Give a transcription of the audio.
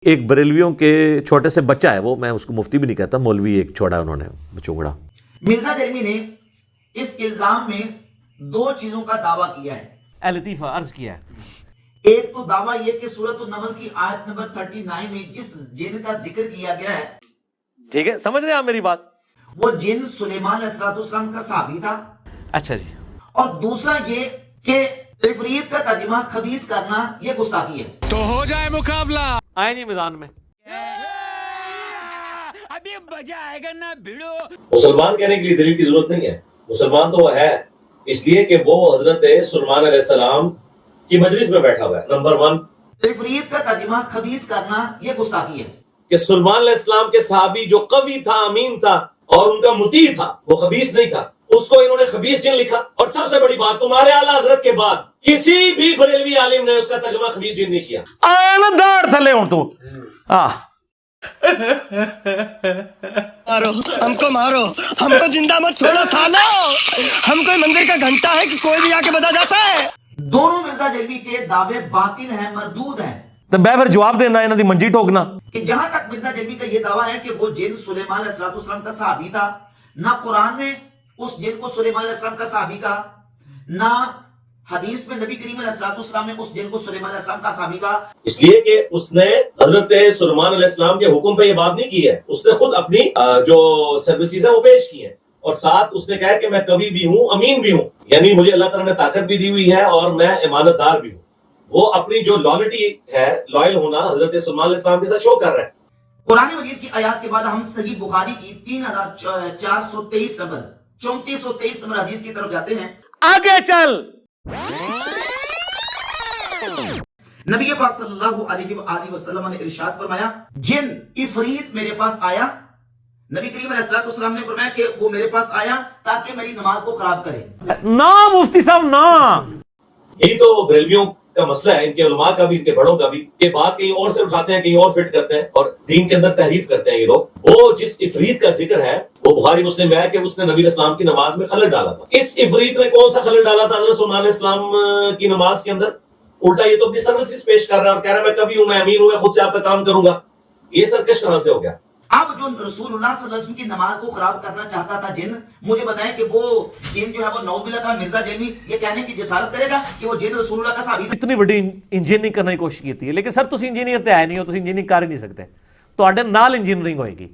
ایک بریلویوں کے چھوٹے سے بچہ ہے، وہ میں اس کو مفتی بھی نہیں کہتا، مولوی ایک چھوڑا انہوں نے چونگڑا. مرزا جیلمی نے اس الزام میں دو چیزوں کا دعویٰ کیا ہے. اے لطیفہ عرض کیا ہے. ایک تو دعویٰ یہ کہ سورۃ النمل کی آیت نمبر 39 میں جس جن کا ذکر کیا گیا ہے، ٹھیک ہے، سمجھ رہے ہیں آپ میری بات؟ وہ جن سلیمان علیہ السلام کا صحابی تھا. اچھا جی. اور دوسرا یہ کہ عفریت کا ترجمہ خبیث کرنا یہ گستاخی ہے. تو ہو جائے مقابلہ. آئے نہیں میدان میں. ابھی مزہ آئے گا نا بھیڑو. مسلمان کہنے کے لیے دلیل کی ضرورت نہیں ہے. مسلمان تو وہ ہے اس لیے کہ وہ حضرت سلیمان علیہ السلام کی مجلس میں بیٹھا ہوا ہے. نمبر 1، عفریت کا ترجمہ خبیث کرنا یہ گستاخی ہے. کہ سلیمان علیہ السلام کے صحابی جو قوی تھا، امین تھا اور ان کا مطیع تھا، وہ خبیث نہیں تھا، اس کو انہوں نے خبیث جن لکھا. اور سب سے بڑی بات، تمہارے اعلیٰ حضرت کے بعد کسی بھی بریلوی عالم نے اس کا ترجمہ خبیث جن نہیں کیا. آنا دار تھلے ہوں تو مارو ہم کو، مارو ہم کو، زندہ مت چھوڑو سالو. ہم کوئی مندر کا گھنٹا ہے کہ کوئی بھی آ کے بجا جاتا ہے. دونوں مرزا جیلمی کے دعوے باطل ہیں، مردود ہیں. تو میں پھر جواب دینا انہوں دی منجی ٹھوکنا کہ جہاں تک مرزا جیلمی کا یہ دعویٰ ہے کہ وہ جن سلیمان علیہ السلام کا صحابی تھا، نہ قرآن نے اس جن کو سلیمان علیہ السلام کا صحابی کہا، نہ حدیث میں نبی کریم علیہ السلام نے اس جن کو سلیمان علیہ السلام کا صحابی کہا. اس لیے کہ اس نے حضرت سلیمان علیہ السلام کے حکم پہ یہ بات نہیں کی ہے. اس نے خود اپنی جو سروسز ہیں وہ پیش کی ہیں، اور ساتھ اس نے کہا کہ میں کبھی بھی ہوں، امین بھی ہوں، یعنی مجھے اللہ تعالیٰ نے طاقت بھی دی ہوئی ہے اور میں امانت دار بھی ہوں. وہ اپنی جو لائلٹی ہے، لائل ہونا حضرت سلیمان علیہ السلام کے ساتھ شو کر رہے ہیں. قرآن مجید کی آیات کے بعد ہم صحیح بخاری کی 3423 نمبر 3423 نمبر حدیث کی طرف جاتے ہیں. آگے چل. نبی پاک صلی اللہ علیہ وآلہ وسلم نے ارشاد فرمایا، جن عفریت میرے پاس آیا. نبی کریم علیہ السلام نے فرمایا کہ وہ میرے پاس آیا تاکہ میری نماز کو خراب کرے. نا مفتی صاحب نا. یہی تو بریلویوں کا مسئلہ ہے، ان کے علماء کا بھی، ان کے بڑوں کا بھی، کہ بات کہیں اور سے اٹھاتے ہیں، کہیں اور فٹ کرتے ہیں اور دین کے اندر تحریف کرتے ہیں یہ لوگ. وہ جس عفریت کا ذکر ہے وہ بخاری مسلم میں ہے کہ اس نے نبی اسلام کی نماز میں خلل ڈالا تھا. اس عفریت نے کون سا خلل ڈالا تھا حضرت سلیمان علیہ السلام کی نماز کے اندر؟ الٹا یہ تو اپنی سروسز پیش کر رہا ہے اور کہہ رہا ہے میں کبھی ہوں، میں امین ہوں، میں خود سے آپ کا کام کروں گا. یہ سرکش کہاں سے ہو گیا؟ اب جو رسول اللہ صلی اللہ علیہ وسلم کی نماز کو خراب کرنا چاہتا تھا جن، مجھے بتائیں کہ وہ جن جو ہے وہ نعوذ باللہ تعالی مرزا جیلمی یہ کہنے کی جسارت کرے گا کہ وہ جن رسول اللہ کا صحابی تھا. اتنی بڑی انجینئرنگ کرنے کی کوشش کی ہے، لیکن سر تسی انجینئر تے آئے نہیں ہو، تسی انجینئرنگ کر ہی نہیں سکتے. تو نال انجینئرنگ ہوئے گی.